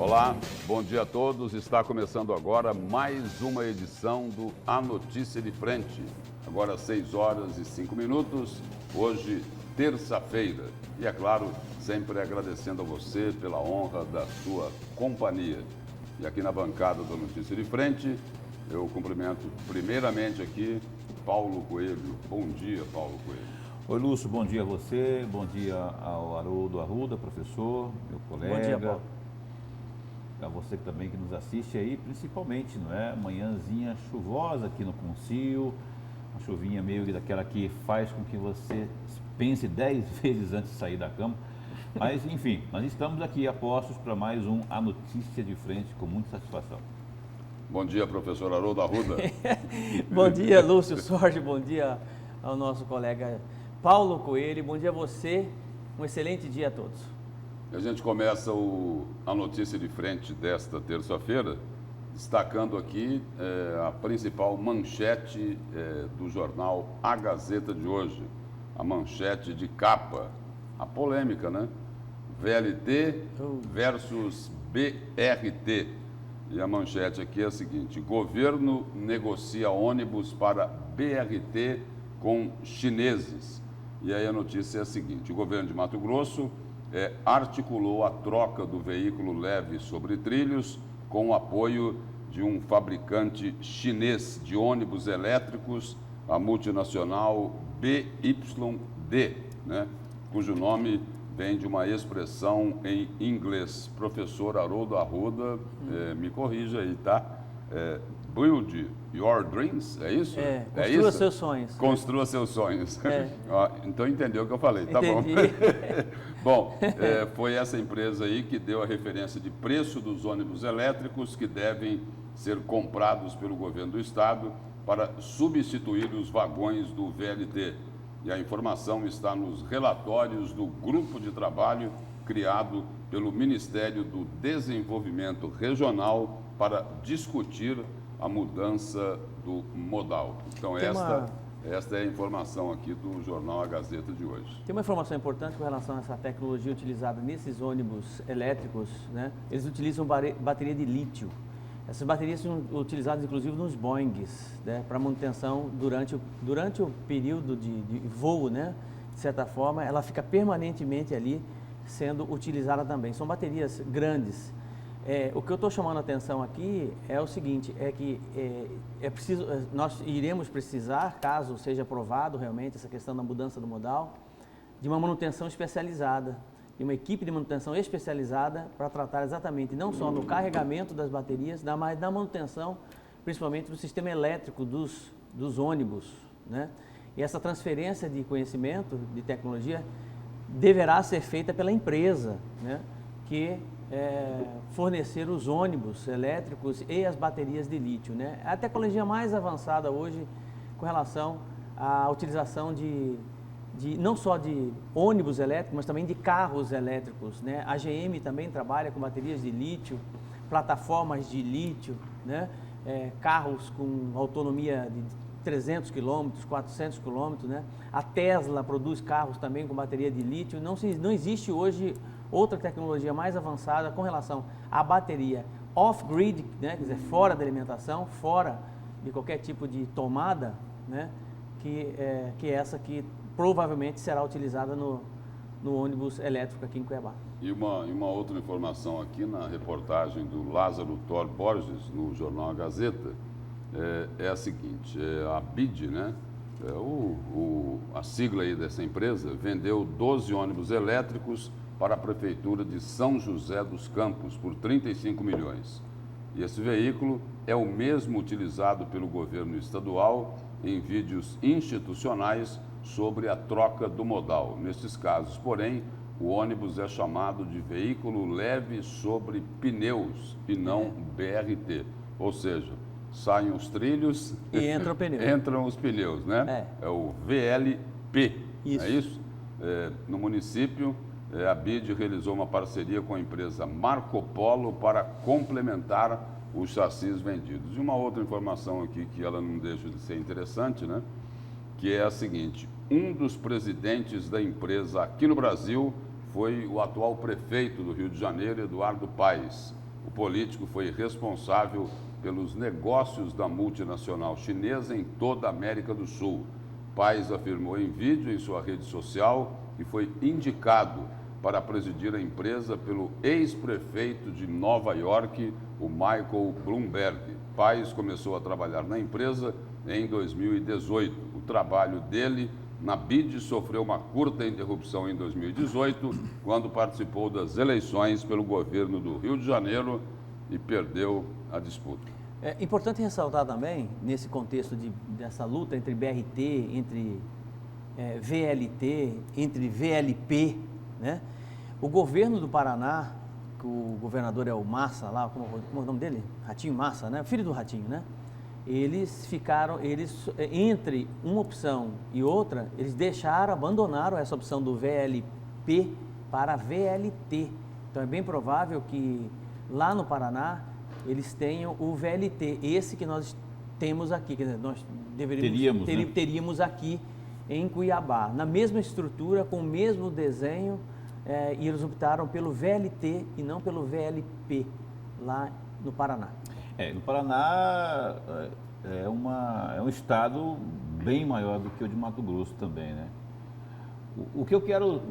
Olá, bom dia a todos. Está começando agora mais uma edição do A Notícia de Frente. Agora 6 horas e 5 minutos, hoje terça-feira. E é claro, sempre agradecendo a você pela honra da sua companhia. E aqui na bancada do Notícia de Frente, eu cumprimento primeiramente aqui Paulo Coelho. Bom dia, Paulo Coelho. Oi, Lúcio, bom dia a você, bom dia ao Haroldo Arruda, professor, meu colega. Bom dia, Paulo. A você também que nos assiste aí, principalmente, não é? Manhãzinha chuvosa aqui no Concio, uma chuvinha meio que daquela que faz com que você pense 10 vezes antes de sair da cama. Mas, enfim, nós estamos aqui a postos para mais um A Notícia de Frente, com muita satisfação. Bom dia, professor Haroldo Arruda. Bom dia, Lúcio Sorge, bom dia ao nosso colega Paulo Coelho, bom dia a você, um excelente dia a todos. A gente começa a Notícia de Frente desta terça-feira, destacando aqui a principal manchete do jornal A Gazeta de hoje, a manchete de capa, a polêmica, né? VLT versus BRT. E a manchete aqui é a seguinte: governo negocia ônibus para BRT com chineses. E aí a notícia é a seguinte: o governo de Mato Grosso articulou a troca do veículo leve sobre trilhos com o apoio de um fabricante chinês de ônibus elétricos, a multinacional BYD, né, cujo nome vem de uma expressão em inglês. Professor Haroldo Arruda, me corrija aí, tá? Build your dreams, é isso? Construa isso? seus sonhos. Construa seus sonhos. Então entendeu o que eu falei, tá Entendi. Bom? Bom, foi essa empresa aí que deu a referência de preço dos ônibus elétricos que devem ser comprados pelo governo do estado para substituir os vagões do VLT. E a informação está nos relatórios do grupo de trabalho criado pelo Ministério do Desenvolvimento Regional para discutir a mudança do modal. Então, esta é a informação aqui do jornal A Gazeta de hoje. Tem uma informação importante com relação a essa tecnologia utilizada nesses ônibus elétricos, né? Eles utilizam bateria de lítio. Essas baterias são utilizadas, inclusive, nos Boeings, né, para manutenção durante o período de voo, né? De certa forma, ela fica permanentemente ali sendo utilizada também. São baterias grandes. O que eu estou chamando a atenção aqui é o seguinte, é que nós iremos precisar, caso seja aprovado realmente essa questão da mudança do modal, de uma manutenção especializada, de uma equipe de manutenção especializada para tratar exatamente não só no carregamento das baterias, mas na manutenção, principalmente do sistema elétrico dos ônibus, né? E essa transferência de conhecimento, de tecnologia, deverá ser feita pela empresa, né, que fornecer os ônibus elétricos e as baterias de lítio, né? É a tecnologia mais avançada hoje com relação à utilização não só de ônibus elétricos, mas também de carros elétricos, né? A GM também trabalha com baterias de lítio, plataformas de lítio, né? Carros com autonomia de 300 km, 400 km, né? A Tesla produz carros também com bateria de lítio. Não existe hoje outra tecnologia mais avançada com relação à bateria off-grid, né? Quer dizer, fora da alimentação, fora de qualquer tipo de tomada, né? Que essa que provavelmente será utilizada no ônibus elétrico aqui em Cuiabá. E uma outra informação aqui na reportagem do Lázaro Thor Borges, no jornal A Gazeta, é a seguinte: a BID, né, a sigla aí dessa empresa, vendeu 12 ônibus elétricos para a Prefeitura de São José dos Campos por 35 milhões. E esse veículo é o mesmo utilizado pelo governo estadual em vídeos institucionais sobre a troca do modal. Nesses casos, porém, o ônibus é chamado de veículo leve sobre pneus e não BRT. Ou seja, saem os trilhos e entra o pneu. Entram os pneus, né? É o VLP, isso. É isso? No município, a BID realizou uma parceria com a empresa Marco Polo para complementar os chassis vendidos. E uma outra informação aqui que ela não deixa de ser interessante, né? Que é a seguinte: um dos presidentes da empresa aqui no Brasil foi o atual prefeito do Rio de Janeiro, Eduardo Paes. o político foi responsável pelos negócios da multinacional chinesa em toda a América do Sul. Paes afirmou em vídeo em sua rede social que foi indicado para presidir a empresa pelo ex-prefeito de Nova York, o Michael Bloomberg. Paes começou a trabalhar na empresa em 2018. O trabalho dele na BID sofreu uma curta interrupção em 2018, quando participou das eleições pelo governo do Rio de Janeiro e perdeu a disputa. É importante ressaltar também, nesse contexto dessa luta entre BRT, entre VLT, entre VLP, né? O governo do Paraná, que o governador é o Massa lá, como é o nome dele? Ratinho Massa, né? Filho do Ratinho, né? Entre uma opção e outra, eles abandonaram essa opção do VLP para a VLT. Então é bem provável que lá no Paraná eles tenham o VLT, esse que nós temos aqui, quer dizer, nós teríamos aqui em Cuiabá, na mesma estrutura, com o mesmo desenho, e eles optaram pelo VLT e não pelo VLP lá no Paraná. No Paraná é um estado bem maior do que o de Mato Grosso também, né? O que eu quero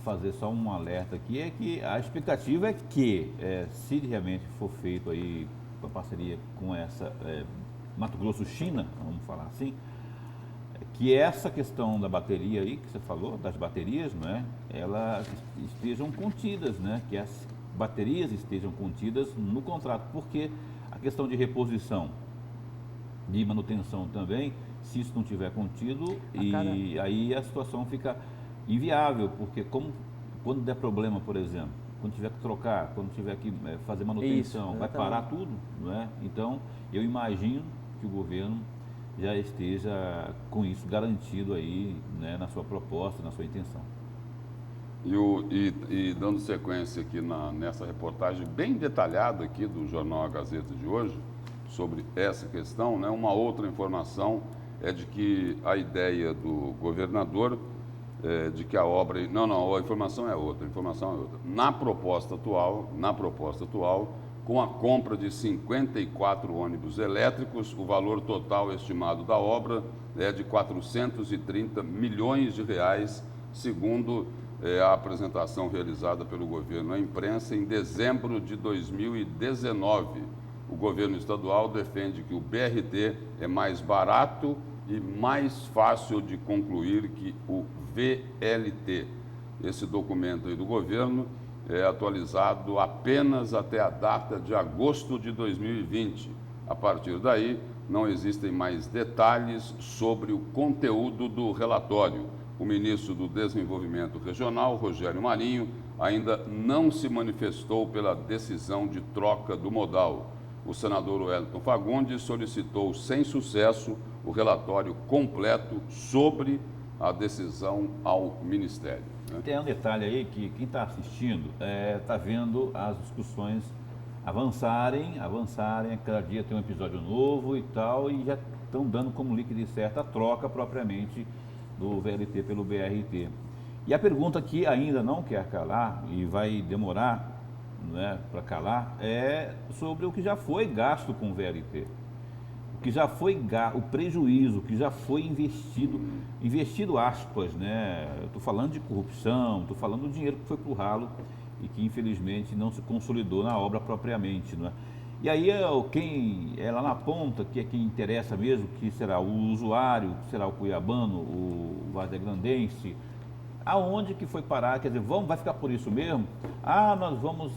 fazer só um alerta aqui é que a expectativa é que, se realmente for feito aí uma parceria com essa Mato Grosso-China, vamos falar assim, que essa questão da bateria aí, que você falou, das baterias, né, elas estejam contidas, né, que as baterias estejam contidas no contrato, porque a questão de reposição, de manutenção também, se isso não tiver contido, aí a situação fica inviável, porque quando der problema, por exemplo, quando tiver que trocar, quando tiver que fazer manutenção, vai parar tudo, não é? Então, eu imagino que o governo já esteja com isso garantido aí, né, na sua proposta, na sua intenção. E dando sequência aqui nessa reportagem bem detalhada aqui do jornal A Gazeta de hoje, sobre essa questão, né, uma outra informação é de que a ideia do governador de que a obra... Não, a informação é outra, Na proposta atual, com a compra de 54 ônibus elétricos, o valor total estimado da obra é de 430 milhões de reais, segundo a apresentação realizada pelo governo à imprensa em dezembro de 2019. O governo estadual defende que o BRT é mais barato e mais fácil de concluir que o VLT. Esse documento aí do governo é atualizado apenas até a data de agosto de 2020. A partir daí, não existem mais detalhes sobre o conteúdo do relatório. O ministro do Desenvolvimento Regional, Rogério Marinho, ainda não se manifestou pela decisão de troca do modal. O senador Wellington Fagundes solicitou, sem sucesso, o relatório completo sobre a decisão ao Ministério. Né? Tem um detalhe aí que quem está assistindo está vendo as discussões avançarem, cada dia tem um episódio novo e tal, e já estão dando como líquido certo a troca propriamente do VLT pelo BRT. E a pergunta que ainda não quer calar e vai demorar, né, para calar, é sobre o que já foi gasto com o VLT. O que já foi o prejuízo, que já foi investido aspas, né? Eu estou falando de corrupção, estou falando do dinheiro que foi para o ralo e que infelizmente não se consolidou na obra propriamente, não é? E aí quem é lá na ponta, que é quem interessa mesmo, que será o usuário, que será o cuiabano, o vazegrandense, aonde que foi parar? Quer dizer, vai ficar por isso mesmo? Nós vamos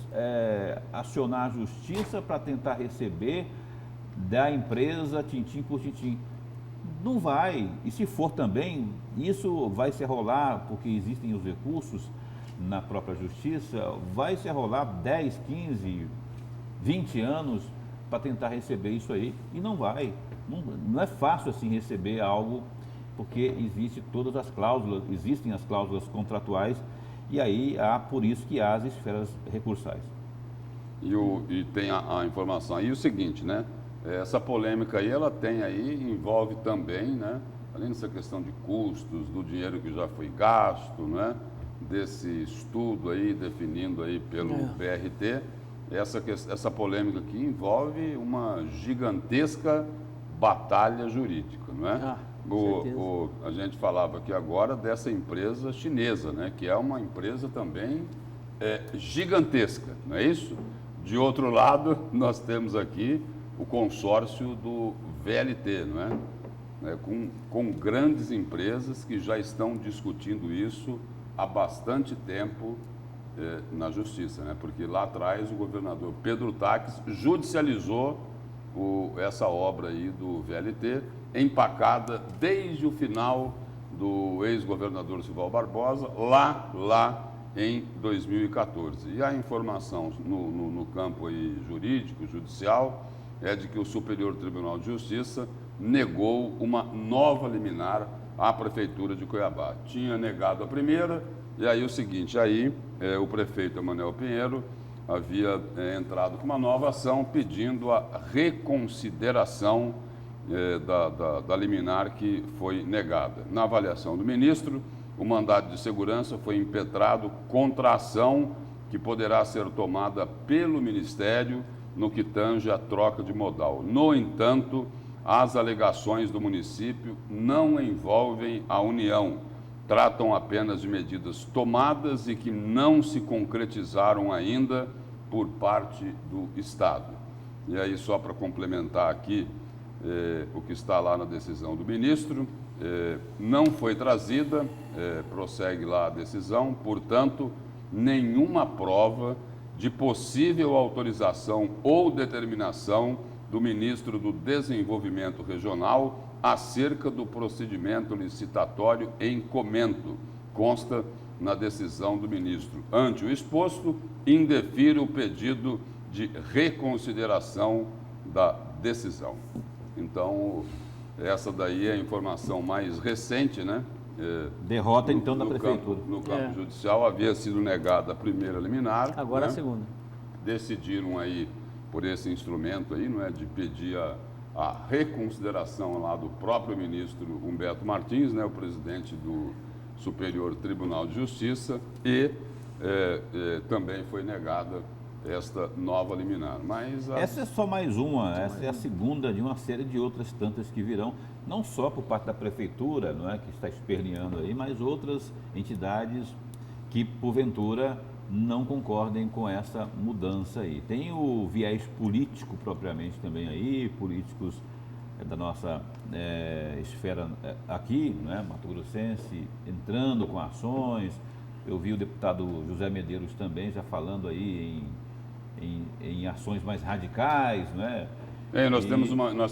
acionar a justiça para tentar receber da empresa tintim por tintim. Não vai. E se for também, isso vai se rolar, porque existem os recursos na própria justiça, vai se rolar 10, 15, 20 anos para tentar receber isso aí. E não vai. Não é fácil assim receber algo, porque existem as cláusulas contratuais, e aí por isso que há as esferas recursais. E tem a informação aí o seguinte, né? Essa polêmica aí, envolve também, né? Além dessa questão de custos, do dinheiro que já foi gasto, né? Desse estudo aí definindo aí pelo BRT, essa polêmica aqui envolve uma gigantesca batalha jurídica, não é? A gente falava aqui agora dessa empresa chinesa, né? Que é uma empresa também gigantesca, não é isso? De outro lado, nós temos aqui o consórcio do VLT, não é? Com grandes empresas que já estão discutindo isso há bastante tempo na Justiça, né? Porque lá atrás o governador Pedro Taques judicializou essa obra aí do VLT, empacada desde o final do ex-governador Silval Barbosa, lá em 2014. E a informação no campo aí jurídico, judicial, é de que o Superior Tribunal de Justiça negou uma nova liminar à Prefeitura de Cuiabá. Tinha negado a primeira, e aí o seguinte, o prefeito Emanuel Pinheiro havia entrado com uma nova ação pedindo a reconsideração da liminar que foi negada. Na avaliação do ministro, o mandado de segurança foi impetrado contra a ação que poderá ser tomada pelo Ministério no que tange a troca de modal. No entanto, as alegações do município não envolvem a União, tratam apenas de medidas tomadas e que não se concretizaram ainda por parte do Estado. E aí, só para complementar aqui o que está lá na decisão do ministro, não foi trazida, prossegue lá a decisão, portanto, nenhuma prova de possível autorização ou determinação do ministro do Desenvolvimento Regional acerca do procedimento licitatório em comento, consta na decisão do ministro. Ante o exposto, indefiro o pedido de reconsideração da decisão. Então, essa daí é a informação mais recente, né? Derrota, então, da Prefeitura. No campo judicial havia sido negada a primeira liminar. Agora, né? A segunda. Decidiram aí, por esse instrumento aí, não é, de pedir a reconsideração lá do próprio ministro Humberto Martins, né, o presidente do Superior Tribunal de Justiça, e também foi negada esta nova liminar. Mas essa é só mais uma, essa é a segunda de uma série de outras tantas que virão, não só por parte da Prefeitura, não é, que está esperneando aí, mas outras entidades que, porventura, não concordem com essa mudança aí. Tem o viés político propriamente também aí, políticos da nossa esfera aqui, né, Mato Grossense, entrando com ações. Eu vi o deputado José Medeiros também já falando aí em ações mais radicais, né? Nós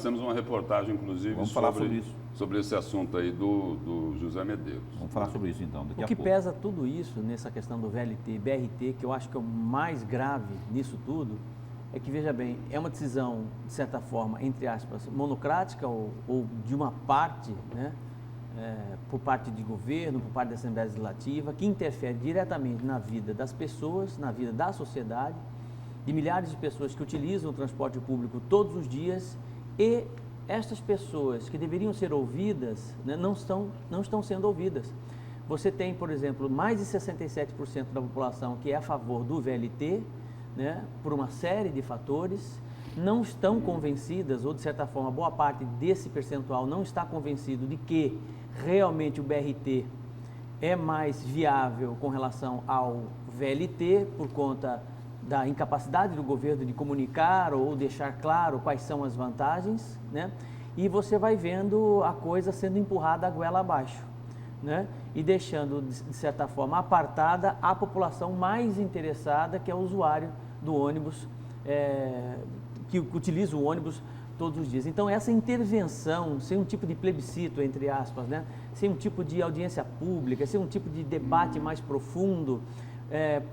temos uma reportagem, inclusive, sobre esse assunto aí do José Medeiros. Vamos falar sobre isso então, daqui a pouco. O que pesa tudo isso nessa questão do VLT e BRT, que eu acho que é o mais grave nisso tudo, é que, veja bem, é uma decisão, de certa forma, entre aspas, monocrática ou de uma parte, né? Por parte de governo, por parte da Assembleia Legislativa, que interfere diretamente na vida das pessoas, na vida da sociedade, de milhares de pessoas que utilizam o transporte público todos os dias, e estas pessoas que deveriam ser ouvidas, né, não estão sendo ouvidas. Você tem, por exemplo, mais de 67% da população que é a favor do VLT, né, por uma série de fatores, não estão convencidas, ou de certa forma, boa parte desse percentual não está convencido de que realmente o BRT é mais viável com relação ao VLT, por conta da incapacidade do governo de comunicar ou deixar claro quais são as vantagens, né? E você vai vendo a coisa sendo empurrada a goela abaixo, né? E deixando, de certa forma, apartada a população mais interessada, que é o usuário do ônibus, que utiliza o ônibus todos os dias. Então, essa intervenção, sem um tipo de plebiscito, entre aspas, né? Sem um tipo de audiência pública, sem um tipo de debate mais profundo,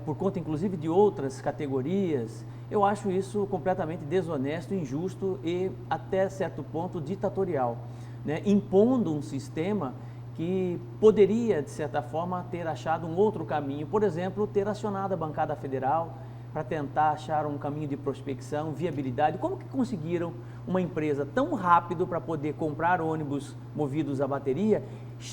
por conta, inclusive, de outras categorias, eu acho isso completamente desonesto, injusto e, até certo ponto, ditatorial, né? Impondo um sistema que poderia, de certa forma, ter achado um outro caminho. Por exemplo, ter acionado a bancada federal para tentar achar um caminho de prospecção, viabilidade. Como que conseguiram uma empresa tão rápido para poder comprar ônibus movidos a bateria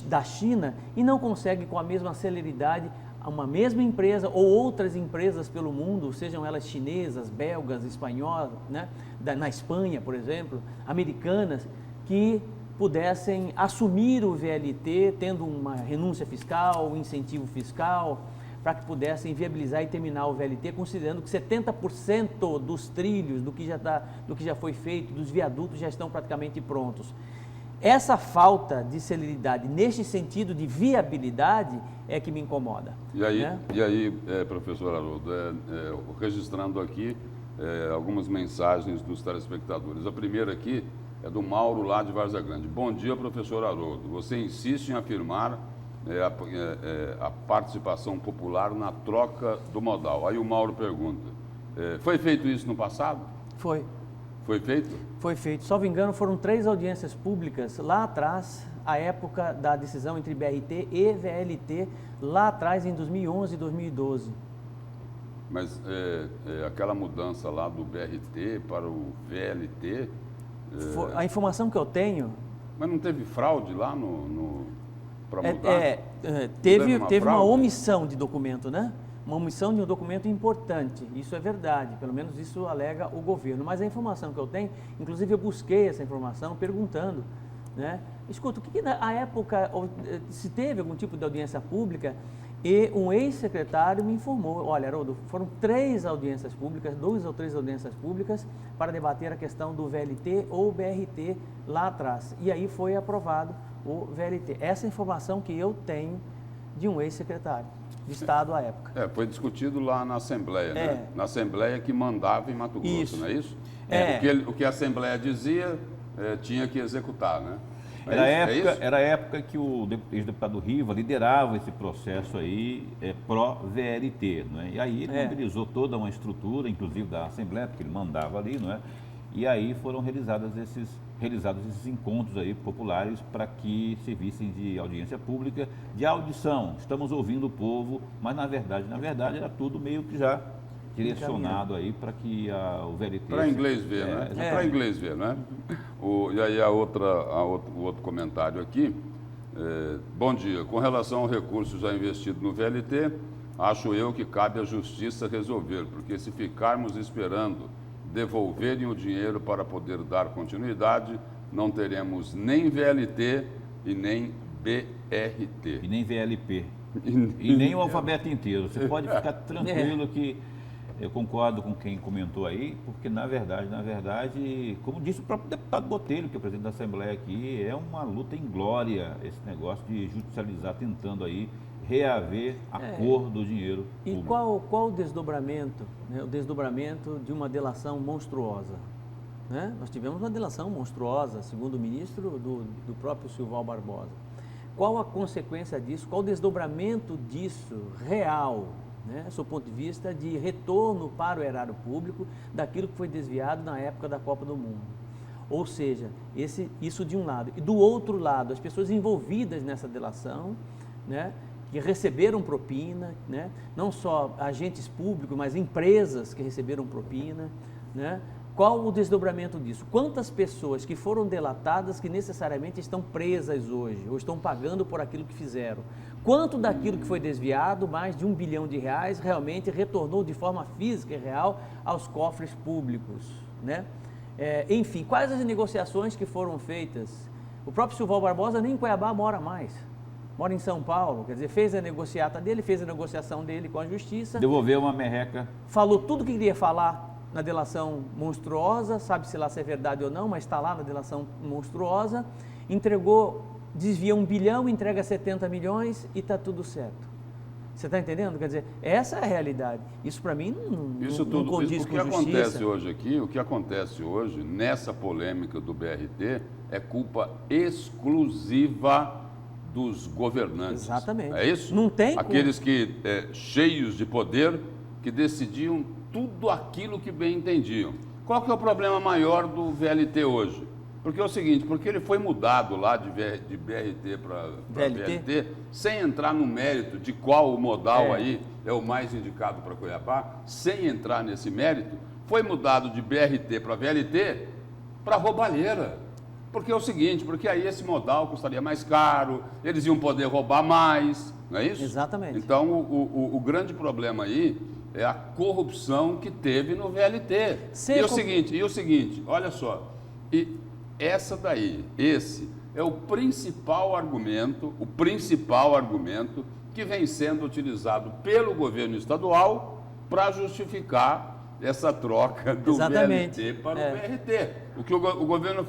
da China e não consegue, com a mesma celeridade, uma mesma empresa ou outras empresas pelo mundo, sejam elas chinesas, belgas, espanholas, né? Na Espanha, por exemplo, americanas, que pudessem assumir o VLT, tendo uma renúncia fiscal, um incentivo fiscal, para que pudessem viabilizar e terminar o VLT, considerando que 70% dos trilhos, do que já foi feito, dos viadutos já estão praticamente prontos. Essa falta de celeridade, neste sentido de viabilidade, é que me incomoda. E aí, né? Professor Haroldo, registrando aqui algumas mensagens dos telespectadores. A primeira aqui é do Mauro, lá de Várzea Grande. Bom dia, professor Haroldo. Você insiste em afirmar a participação popular na troca do modal. Aí o Mauro pergunta, foi feito isso no passado? Foi. Foi feito? Foi feito. Salvo engano, foram 3 audiências públicas lá atrás, à época da decisão entre BRT e VLT, lá atrás em 2011 e 2012. Mas aquela mudança lá do BRT para o VLT... A informação que eu tenho... Mas não teve fraude lá para mudar? Teve uma omissão de documento, né? Uma omissão de um documento importante, isso é verdade, pelo menos isso alega o governo. Mas a informação que eu tenho, inclusive eu busquei essa informação perguntando, né? Escuta, o que na época, se teve algum tipo de audiência pública, e um ex-secretário me informou, olha, Haroldo, foram 3 audiências públicas, 2 ou 3 audiências públicas para debater a questão do VLT ou BRT lá atrás. E aí foi aprovado o VLT. Essa informação que eu tenho de um ex-secretário de Estado à época. Foi discutido lá na Assembleia, né? Na Assembleia que mandava em Mato Grosso, isso. Não é isso? O que a Assembleia dizia, tinha que executar, né? Era a época que o ex-deputado Riva liderava esse processo aí pró-VLT, não é? E aí ele mobilizou toda uma estrutura, inclusive da Assembleia, porque ele mandava ali, não é? E aí foram realizados esses encontros aí populares para que servissem de audiência pública, de audição. Estamos ouvindo o povo, mas na verdade era tudo meio que já direcionado aí para que o VLT... Para inglês ver, né? Para inglês ver, né? E aí o outro comentário aqui. Bom dia. Com relação ao recurso já investido no VLT, acho eu que cabe à Justiça resolver, porque se ficarmos esperando devolverem o dinheiro para poder dar continuidade, não teremos nem VLT e nem BRT. E nem VLP. E nem o alfabeto inteiro. Você pode ficar tranquilo que eu concordo com quem comentou aí, porque na verdade, como disse o próprio deputado Botelho, que é o presidente da Assembleia aqui, é uma luta em glória esse negócio de judicializar, tentando aí reaver a cor do dinheiro público. E qual o desdobramento, né? O desdobramento de uma delação monstruosa, né? Nós tivemos uma delação monstruosa, segundo o ministro, do próprio Silval Barbosa. Qual a consequência disso? Qual o desdobramento disso real, né? Do ponto de vista de retorno para o erário público daquilo que foi desviado na época da Copa do Mundo? Ou seja, isso de um lado. E do outro lado, as pessoas envolvidas nessa delação, né? Que receberam propina, né? Não só agentes públicos, mas empresas que receberam propina, né? Qual o desdobramento disso? Quantas pessoas que foram delatadas que necessariamente estão presas hoje, ou estão pagando por aquilo que fizeram? Quanto daquilo que foi desviado, mais de R$1 bilhão, realmente retornou de forma física e real aos cofres públicos, né? Enfim, quais as negociações que foram feitas? O próprio Silval Barbosa nem em Cuiabá mora mais. Mora em São Paulo, quer dizer, fez a negociata dele, fez a negociação dele com a Justiça. Devolveu uma merreca. Falou tudo o que queria falar na delação monstruosa, sabe-se lá se é verdade ou não, mas está lá na delação monstruosa. Entregou, desvia R$1 bilhão, entrega 70 milhões e está tudo certo. Você está entendendo? Quer dizer, essa é a realidade. Isso para mim não condiz com justiça. O que acontece hoje nessa polêmica do BRT é culpa exclusiva dos governantes. Exatamente. É isso? Não tem aqueles que, cheios de poder, que decidiam tudo aquilo que bem entendiam. Qual que é o problema maior do VLT hoje? Porque é o seguinte, porque ele foi mudado lá de BRT para VLT, sem entrar no mérito de qual o modal aí é o mais indicado para Cuiabá, sem entrar nesse mérito, foi mudado de BRT para VLT para roubalheira. Porque é o seguinte, porque aí esse modal custaria mais caro, eles iam poder roubar mais, não é isso? Exatamente. Então, o grande problema aí é a corrupção que teve no VLT. E o seguinte, olha só, e essa daí, esse é o principal argumento que vem sendo utilizado pelo governo estadual para justificar essa troca do VLT para o BRT. O que o governo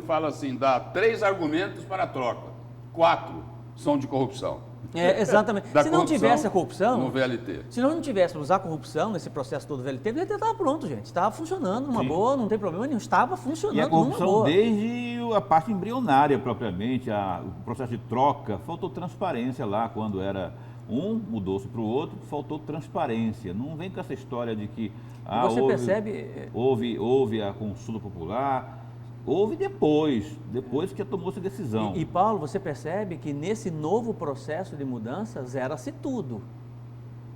fala assim, dá 3 argumentos para a troca, 4 são de corrupção. Exatamente. Se não tivesse a corrupção, no VLT. Se nós não tivéssemos a corrupção nesse processo todo do VLT, o VLT estava pronto, gente. Estava funcionando numa boa, não tem problema nenhum. Estava funcionando numa boa. E a corrupção numa boa. desde a parte embrionária propriamente, o processo de troca, faltou transparência lá quando era um, mudou-se para o outro, faltou transparência. Não vem com essa história de que houve a consulta popular. Houve depois que tomou-se a decisão. E Paulo, você percebe que nesse novo processo de mudança, zera-se tudo.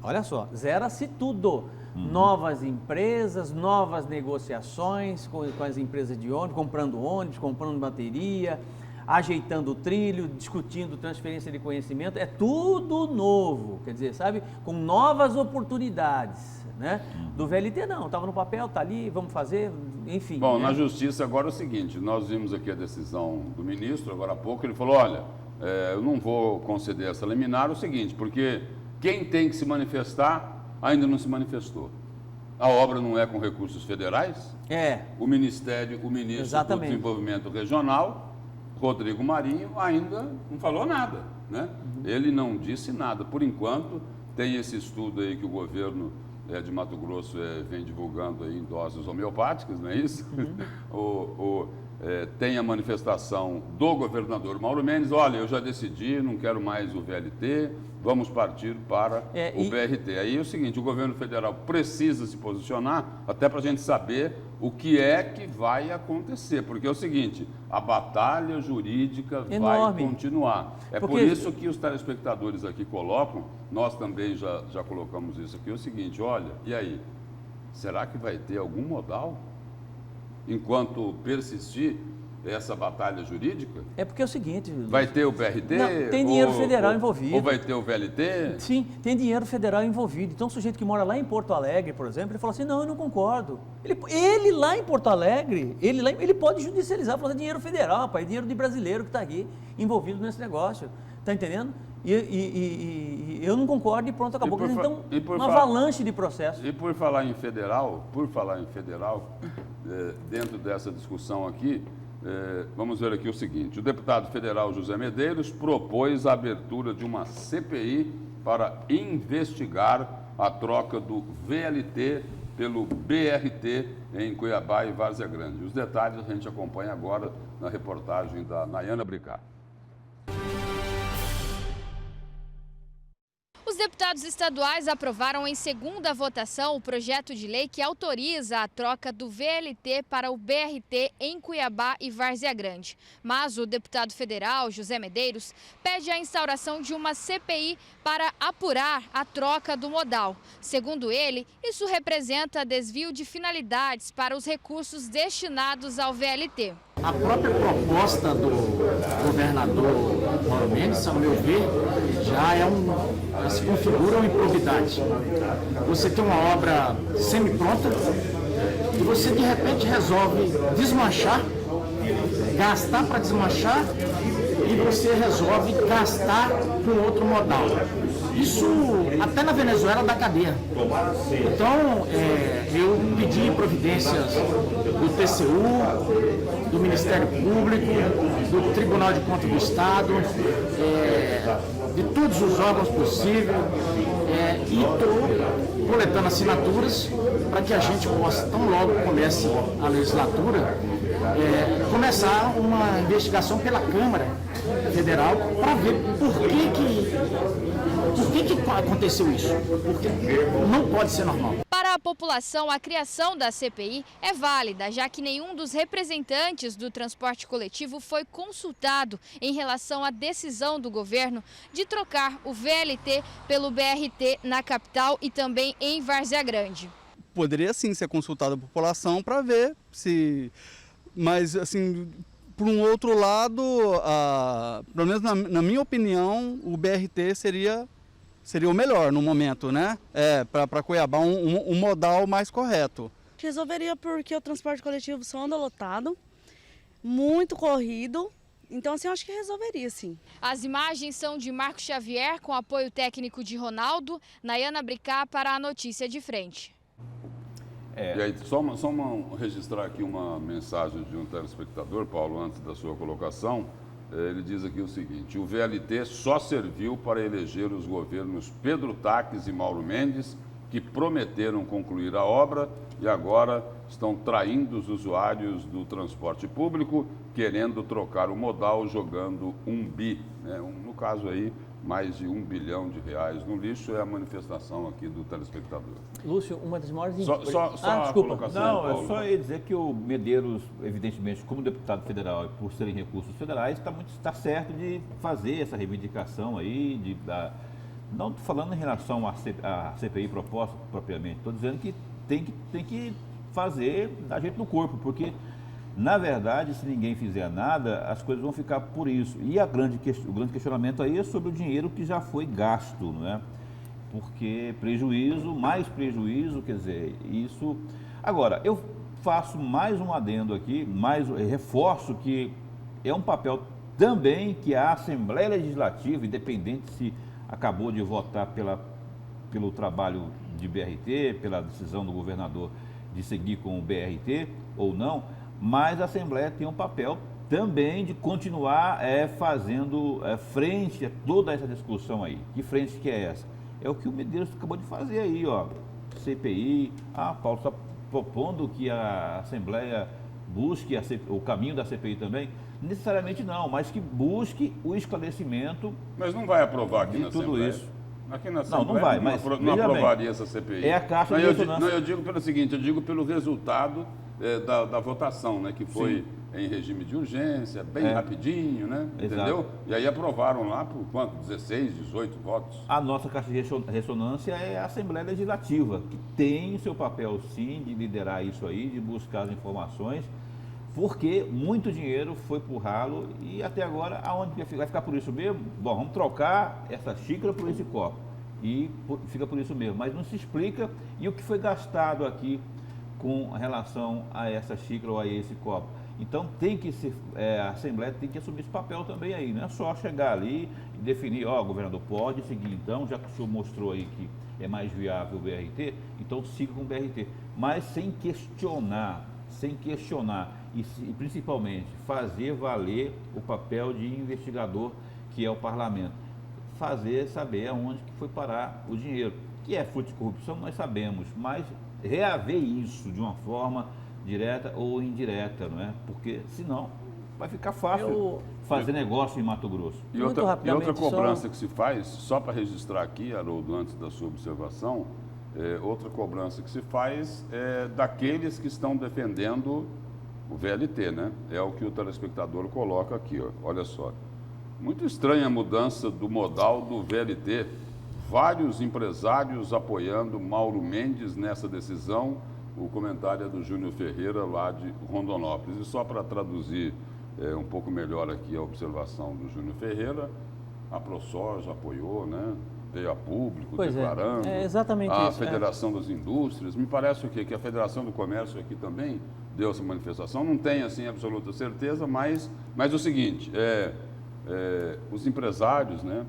Olha só, zera-se tudo. Novas empresas, novas negociações com as empresas de ônibus, comprando bateria, ajeitando o trilho, discutindo transferência de conhecimento. É tudo novo, quer dizer, sabe? Com novas oportunidades. Né? Do VLT não, estava no papel, está ali, vamos fazer, enfim. Bom, na Justiça agora é o seguinte, nós vimos aqui a decisão do ministro, agora há pouco, ele falou, olha, eu não vou conceder essa liminar, é o seguinte, porque quem tem que se manifestar ainda não se manifestou. A obra não é com recursos federais, o ministro do Desenvolvimento Regional, Rodrigo Marinho, ainda não falou nada, né? Ele não disse nada, por enquanto, tem esse estudo aí que o governo de Mato Grosso vem divulgando aí em doses homeopáticas, não é isso? Tem a manifestação do governador Mauro Mendes, olha, eu já decidi, não quero mais o VLT, vamos partir para o BRT. Aí é o seguinte, o governo federal precisa se posicionar até para a gente saber o que é que vai acontecer, porque é o seguinte, a batalha jurídica vai continuar. Por isso que os telespectadores aqui colocam, nós também já colocamos isso aqui, é o seguinte, olha, e aí, será que vai ter algum modal enquanto persistir essa batalha jurídica? É porque é o seguinte... Vai ter o BRT? Não, tem dinheiro federal envolvido. Ou vai ter o VLT? Sim, tem dinheiro federal envolvido. Então, o sujeito que mora lá em Porto Alegre, por exemplo, ele fala assim, não, eu não concordo. Ele lá em Porto Alegre, ele pode judicializar, falar dinheiro federal, rapaz, dinheiro de brasileiro que está aqui envolvido nesse negócio. Está entendendo? E eu não concordo e pronto, acabou. Então, uma avalanche de processos. E por falar em federal, dentro dessa discussão aqui, vamos ver aqui o seguinte, o deputado federal José Medeiros propôs a abertura de uma CPI para investigar a troca do VLT pelo BRT em Cuiabá e Várzea Grande. Os detalhes a gente acompanha agora na reportagem da Nayana Bricá. Os deputados estaduais aprovaram em segunda votação o projeto de lei que autoriza a troca do VLT para o BRT em Cuiabá e Várzea Grande. Mas o deputado federal, José Medeiros, pede a instauração de uma CPI para apurar a troca do modal. Segundo ele, isso representa desvio de finalidades para os recursos destinados ao VLT. A própria proposta do governador Mauro Mendes, ao meu ver, já se configura uma improbidade. Você tem uma obra semi-pronta e você de repente resolve desmanchar, gastar para desmanchar e você resolve gastar com outro modal. Isso até na Venezuela dá cadeia. Então, eu pedi providências do TCU, do Ministério Público, do Tribunal de Contas do Estado, de todos os órgãos possíveis, e estou coletando assinaturas para que a gente possa, tão logo comece a legislatura, começar uma investigação pela Câmara Federal para ver por que aconteceu isso, porque não pode ser normal. Para a população, a criação da CPI é válida, já que nenhum dos representantes do transporte coletivo foi consultado em relação à decisão do governo de trocar o VLT pelo BRT na capital e também em Várzea Grande. Poderia sim ser consultada a população para ver se... Mas, assim, por um outro lado, pelo menos na minha opinião, o BRT seria o melhor no momento, né? Para Cuiabá, um modal mais correto. Resolveria porque o transporte coletivo só anda lotado, muito corrido. Então, assim, eu acho que resolveria, sim. As imagens são de Marcos Xavier, com apoio técnico de Ronaldo, Nayana Bricá para a Notícia de Frente. E aí, registrar aqui uma mensagem de um telespectador, Paulo, antes da sua colocação. Ele diz aqui o seguinte: o VLT só serviu para eleger os governos Pedro Taques e Mauro Mendes, que prometeram concluir a obra e agora estão traindo os usuários do transporte público, querendo trocar o modal jogando 1 bi. Né? No caso aí, mais de R$1 bilhão no lixo, é a manifestação aqui do telespectador. Lúcio, uma das maiores... Só a desculpa. colocação, Não, Paulo. é só ia dizer que o Medeiros, evidentemente, como deputado federal e por serem recursos federais, está certo de fazer essa reivindicação aí, não estou falando em relação à CPI proposta propriamente, estou dizendo que tem que fazer da jeito no corpo, porque, na verdade, se ninguém fizer nada, as coisas vão ficar por isso. E o grande questionamento aí é sobre o dinheiro que já foi gasto, não é? Porque mais prejuízo, quer dizer, isso... Agora, eu faço mais um adendo aqui, reforço que é um papel também que a Assembleia Legislativa, independente se acabou de votar pelo trabalho de BRT, pela decisão do governador de seguir com o BRT ou não, mas a Assembleia tem um papel também de continuar fazendo frente a toda essa discussão aí. Que frente que é essa? É o que o Medeiros acabou de fazer aí, ó. CPI, Paulo está propondo que a Assembleia busque o caminho da CPI também. Necessariamente não, mas que busque o esclarecimento. Mas não vai aprovar aqui na tudo Assembleia. Isso. Aqui na Assembleia não vai, mas não aprovaria bem, essa CPI. É a caixa de ressonância. Eu digo pelo seguinte, eu digo pelo resultado da votação, né, que foi em regime de urgência, bem rapidinho, né? Entendeu? E aí aprovaram lá por quanto? 16, 18 votos. A nossa caixa de ressonância é a Assembleia Legislativa, que tem o seu papel sim de liderar isso aí, de buscar as informações, porque muito dinheiro foi pro ralo e até agora aonde vai ficar por isso mesmo? Bom, vamos trocar essa xícara por esse copo e fica por isso mesmo, mas não se explica e o que foi gastado aqui com relação a essa xícara ou a esse copo. Então tem que ser, a Assembleia tem que assumir esse papel também aí, não é só chegar ali e definir, governador, pode seguir então, já que o senhor mostrou aí que é mais viável o BRT, então siga com o BRT, mas sem questionar e principalmente fazer valer o papel de investigador que é o parlamento, fazer saber aonde que foi parar o dinheiro, que é fruto de corrupção, nós sabemos, mas reaver isso de uma forma direta ou indireta, não é? Porque senão vai ficar fácil fazer negócio em Mato Grosso. E outra cobrança que se faz, só para registrar aqui, Haroldo, antes da sua observação, outra cobrança que se faz é daqueles que estão defendendo o VLT, né? É o que o telespectador coloca aqui, ó. Olha só. Muito estranha a mudança do modal do VLT. Vários empresários apoiando Mauro Mendes nessa decisão. O comentário é do Júnior Ferreira, lá de Rondonópolis. E só para traduzir um pouco melhor aqui a observação do Júnior Ferreira, a ProSoja apoiou, né? Veio a público, declarando. É exatamente a isso. Federação das Indústrias. Me parece o quê? Que a Federação do Comércio aqui também deu essa manifestação. Não tenho, assim, absoluta certeza, mas o seguinte, os empresários, né?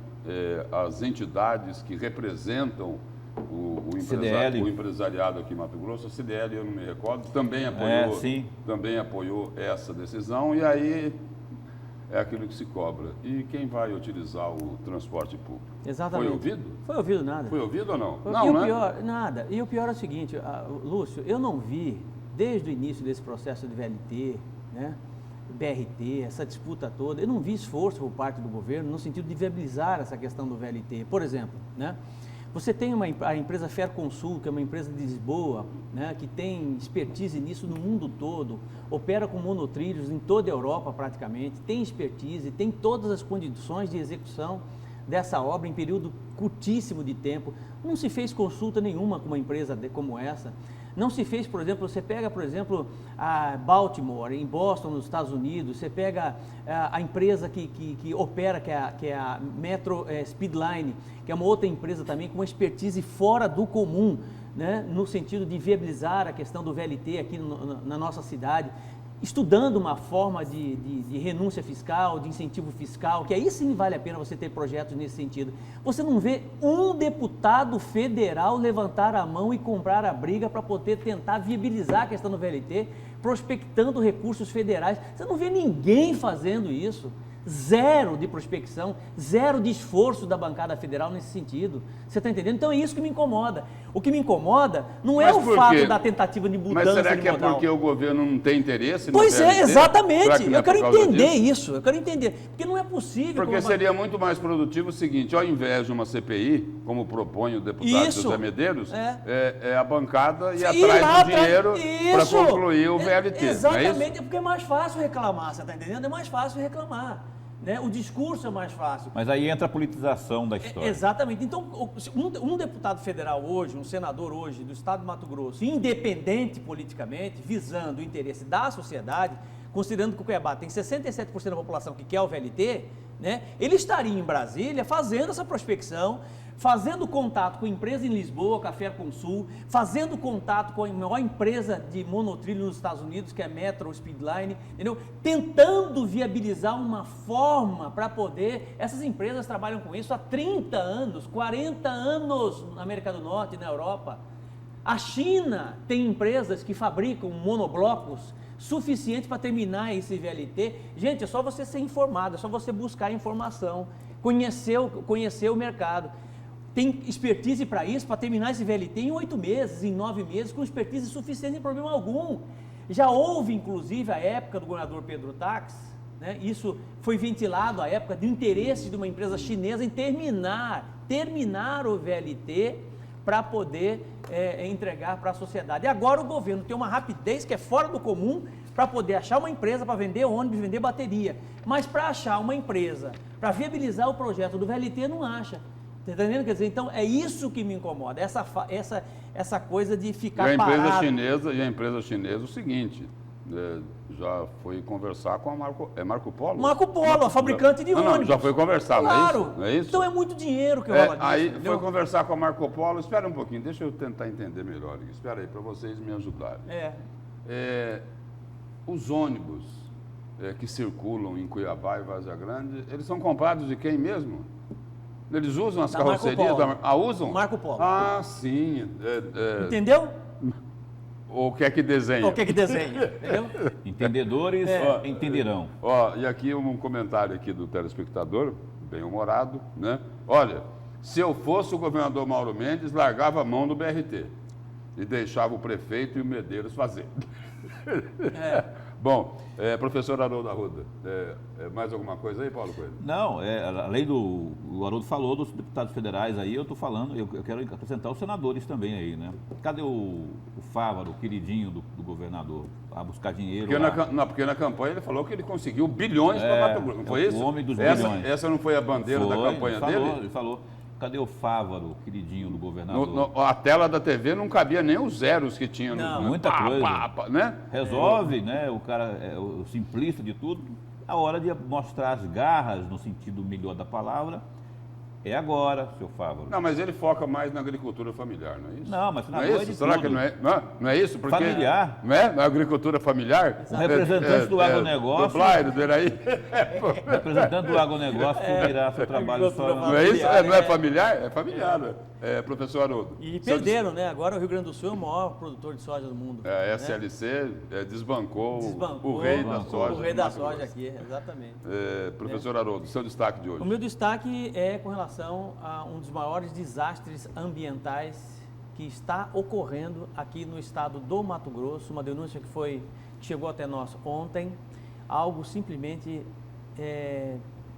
As entidades que representam o empresariado aqui em Mato Grosso, a CDL, eu não me recordo, também apoiou essa decisão, e aí é aquilo que se cobra. E quem vai utilizar o transporte público? Exatamente. Foi ouvido? Foi ouvido nada. Foi ouvido ou não? Não, né? Nada. E o pior é o seguinte, Lúcio, eu não vi, desde o início desse processo de VLT, né? BRT, essa disputa toda, eu não vi esforço por parte do governo no sentido de viabilizar essa questão do VLT. Por exemplo, né? Você tem a empresa Ferconsul, que é uma empresa de Lisboa, né, que tem expertise nisso no mundo todo, opera com monotrilhos em toda a Europa praticamente, tem expertise, tem todas as condições de execução dessa obra em período curtíssimo de tempo. Não se fez consulta nenhuma com uma empresa como essa. Não se fez, por exemplo, você pega, por exemplo, a Baltimore, em Boston, nos Estados Unidos, você pega a empresa que opera, que é a Metro Speedline, que é uma outra empresa também com uma expertise fora do comum, né, no sentido de viabilizar a questão do VLT aqui na nossa cidade, estudando uma forma de renúncia fiscal, de incentivo fiscal, que aí sim vale a pena você ter projetos nesse sentido. Você não vê um deputado federal levantar a mão e comprar a briga para poder tentar viabilizar a questão do VLT, prospectando recursos federais. Você não vê ninguém fazendo isso. Zero de prospecção, zero de esforço da bancada federal nesse sentido. Você está entendendo? Então é isso que me incomoda. O que me incomoda não é o fato da tentativa de mudança de modal. Mas será que é porque o governo não tem interesse no Pois VLT? é, exatamente. Eu quero entender isso. Eu quero entender. Porque não é possível. Porque seria muito mais produtivo o seguinte, ao invés de uma CPI, como propõe o deputado José Medeiros, a bancada ir atrás do dinheiro para concluir o VLT. Exatamente, porque é mais fácil reclamar, você está entendendo? É mais fácil reclamar. Né? O discurso é mais fácil. Mas aí entra a politização da história. Exatamente. Então, um deputado federal hoje, um senador hoje do estado de Mato Grosso, independente politicamente, visando o interesse da sociedade, considerando que o Cuiabá tem 67% da população que quer o VLT, né? Ele estaria em Brasília fazendo essa prospecção, fazendo contato com a empresa em Lisboa, com a Ferconsul, fazendo contato com a maior empresa de monotrilho nos Estados Unidos, que é a Metro Speedline, entendeu? Tentando viabilizar uma forma para poder... Essas empresas trabalham com isso há 30 anos, 40 anos na América do Norte e na Europa. A China tem empresas que fabricam monoblocos suficientes para terminar esse VLT. Gente, é só você ser informado, é só você buscar informação, conhecer o mercado. Tem expertise para isso, para terminar esse VLT em 8 meses, em 9 meses, com expertise suficiente, sem problema algum. Já houve, inclusive, a época do governador Pedro Tax, né? Isso foi ventilado à época do interesse de uma empresa chinesa em terminar o VLT para poder entregar para a sociedade. E agora o governo tem uma rapidez que é fora do comum para poder achar uma empresa para vender ônibus, vender bateria. Mas para achar uma empresa, para viabilizar o projeto do VLT, não acha. Está entendendo? Quer dizer, então é isso que me incomoda, essa coisa de ficar parado. E a empresa chinesa, o seguinte, já foi conversar com a Marco Polo? Marco Polo, a fabricante de ônibus. Não, já foi conversar, claro. Não é isso? Então é muito dinheiro que rola disso. Aí entendeu? foi conversar com a Marco Polo, espera um pouquinho, deixa eu tentar entender melhor aqui, espera aí, para vocês me ajudarem. Os ônibus que circulam em Cuiabá e Várzea Grande, eles são comprados de quem mesmo? Eles usam as carrocerias da... usam? Marco Polo. Ah, sim. Entendeu? Ou quer que desenhe? Ou quer que desenhe, entendeu? Entendedores entenderão. E aqui um comentário aqui do telespectador, bem-humorado, né? Olha, se eu fosse o governador Mauro Mendes, largava a mão do BRT e deixava o prefeito e o Medeiros fazer. Bom, professor Haroldo Arruda, mais alguma coisa aí, Paulo Coelho? Não, além o Haroldo falou dos deputados federais aí, eu estou falando, eu quero acrescentar os senadores também aí, né? Cadê o Fávaro, o queridinho do governador, a buscar dinheiro porque na campanha ele falou que ele conseguiu bilhões para Mato Grosso, não foi isso? O homem dos bilhões. Essa não foi a bandeira da campanha dele? Ele falou. Cadê o Fávaro, queridinho do governador? A tela da TV não cabia nem os zeros que tinha. Não, muita coisa. Né? Resolve, né? O cara, o simplista de tudo. A hora de mostrar as garras, no sentido melhor da palavra, é agora, seu Fávaro. Não, mas ele foca mais na agricultura familiar, não é isso? Não, mas não é isso? Será que não é isso? Porque, familiar. Não é? Na agricultura familiar? O representante do agronegócio. Do Blairo, do Iraí. O representante do agronegócio subirá seu trabalho só. Não é isso? Não é familiar? É familiar, né? Professor Haroldo. E perderam, né? Agora o Rio Grande do Sul é o maior produtor de soja do mundo. A SLC desbancou o rei da soja. O rei da soja aqui, exatamente. Professor Haroldo, seu destaque de hoje. O meu destaque é com relação a um dos maiores desastres ambientais que está ocorrendo aqui no estado do Mato Grosso, uma denúncia que chegou até nós ontem, algo simplesmente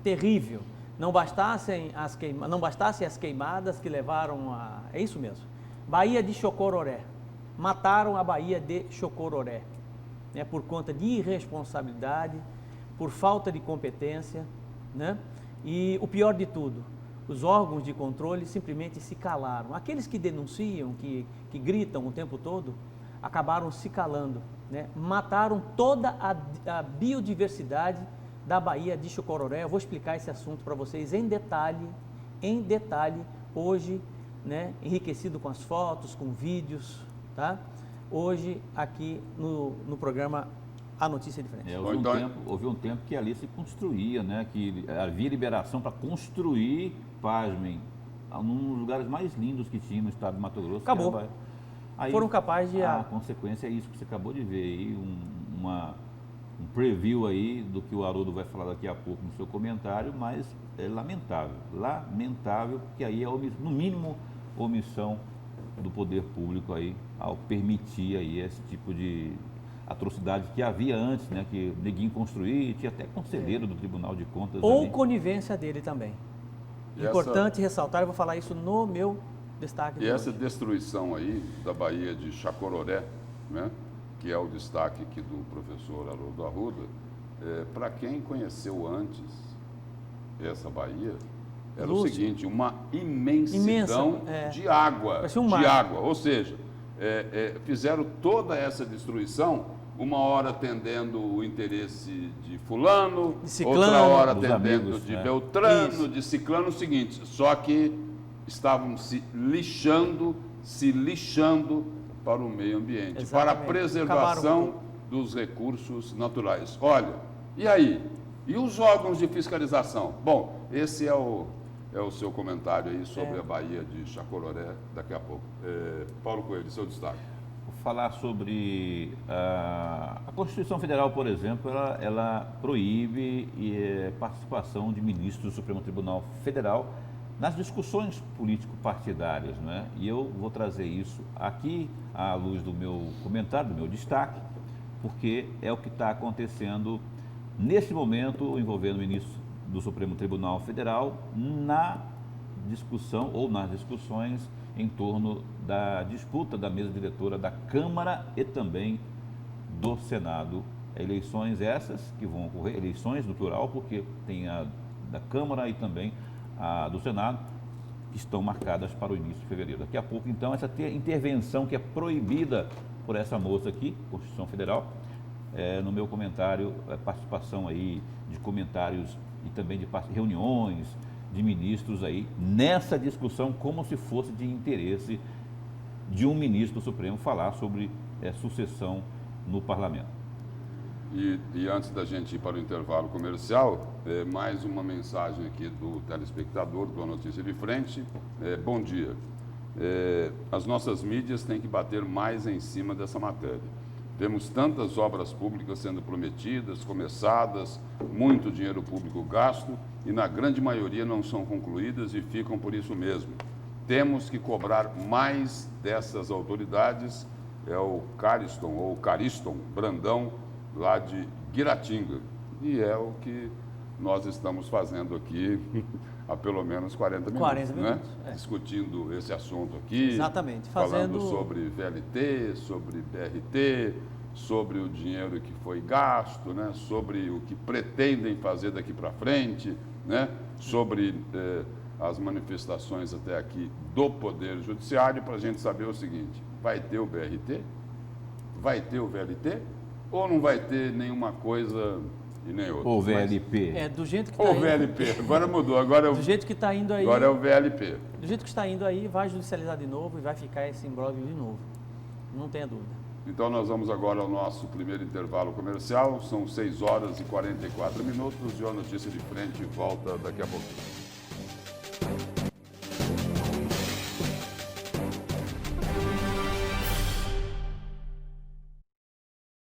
terrível. Não bastassem as queimadas que levaram a... É isso mesmo. Baía de Chocororé. Mataram a Baía de Chocororé, né, por conta de irresponsabilidade, por falta de competência, né? E o pior de tudo, os órgãos de controle simplesmente se calaram. Aqueles que denunciam, que gritam o tempo todo, acabaram se calando, né? Mataram toda a biodiversidade da Baía de Chocororé. Eu vou explicar esse assunto para vocês em detalhe, hoje, né? Enriquecido com as fotos, com vídeos, tá? Hoje, aqui no programa A Notícia de Frente. Houve um tempo que ali se construía, né? Que havia liberação para construir, pasmem, num dos lugares mais lindos que tinha no estado de Mato Grosso. Acabou. Aí, foram capazes de... A consequência é isso que você acabou de ver aí, um preview aí do que o Haroldo vai falar daqui a pouco no seu comentário, mas é lamentável, porque aí é, no mínimo, omissão do poder público aí, ao permitir aí esse tipo de atrocidade que havia antes, né, que neguinho construir, tinha até conselheiro do Tribunal de Contas. Ou ali. Conivência dele também. Importante ressaltar, eu vou falar isso no meu destaque. E essa destruição aí da Baía de Chocororé, né, que é o destaque aqui do professor Haroldo Arruda, para quem conheceu antes essa Baía, era o seguinte, uma imensidão de água, ou seja, fizeram toda essa destruição, uma hora atendendo o interesse de fulano, de ciclano, outra hora atendendo amigos, de Beltrano, de ciclano, o seguinte, só que estavam se lixando para o meio ambiente, exatamente, para a preservação dos recursos naturais. Olha, e aí? E os órgãos de fiscalização? Bom, esse é o seu comentário aí sobre a Baía de Chocororé daqui a pouco. Paulo Coelho, seu destaque. Vou falar sobre a Constituição Federal, por exemplo, ela proíbe participação de ministros do Supremo Tribunal Federal nas discussões político-partidárias, né? E eu vou trazer isso aqui à luz do meu comentário, do meu destaque, porque é o que está acontecendo neste momento envolvendo o ministro do Supremo Tribunal Federal na discussão ou nas discussões em torno da disputa da mesa diretora da Câmara e também do Senado. Eleições essas que vão ocorrer, eleições no plural, porque tem a da Câmara e também a do Senado, que estão marcadas para o início de fevereiro. Daqui a pouco, então, essa intervenção que é proibida por essa moça aqui, Constituição Federal, no meu comentário, participação aí de comentários e também de reuniões de ministros aí nessa discussão, como se fosse de interesse de um ministro do Supremo falar sobre sucessão no parlamento. E antes da gente ir para o intervalo comercial, mais uma mensagem aqui do telespectador do A Notícia de Frente. Bom dia. As nossas mídias têm que bater mais em cima dessa matéria. Vemos tantas obras públicas sendo prometidas, começadas, muito dinheiro público gasto e na grande maioria não são concluídas e ficam por isso mesmo. Temos que cobrar mais dessas autoridades. É o Cariston Brandão, lá de Guiratinga. E é o que nós estamos fazendo aqui há pelo menos 40 minutos. 40 minutos, né? Discutindo esse assunto aqui. Exatamente. Falando sobre VLT, sobre BRT, sobre o dinheiro que foi gasto, né? Sobre o que pretendem fazer daqui para frente, né? Sobre as manifestações até aqui do Poder Judiciário, para a gente saber o seguinte: vai ter o BRT? Vai ter o VLT? Ou não vai ter nenhuma coisa e nem outra? Ou VLP. Do jeito que está Ou VLP. Agora mudou. Agora do jeito que está indo aí. Agora é o VLP. Do jeito que está indo aí, vai judicializar de novo e vai ficar esse imbróglio de novo. Não tenha dúvida. Então nós vamos agora ao nosso primeiro intervalo comercial. São 6 horas e 44 minutos e a Notícia de Frente volta daqui a pouco.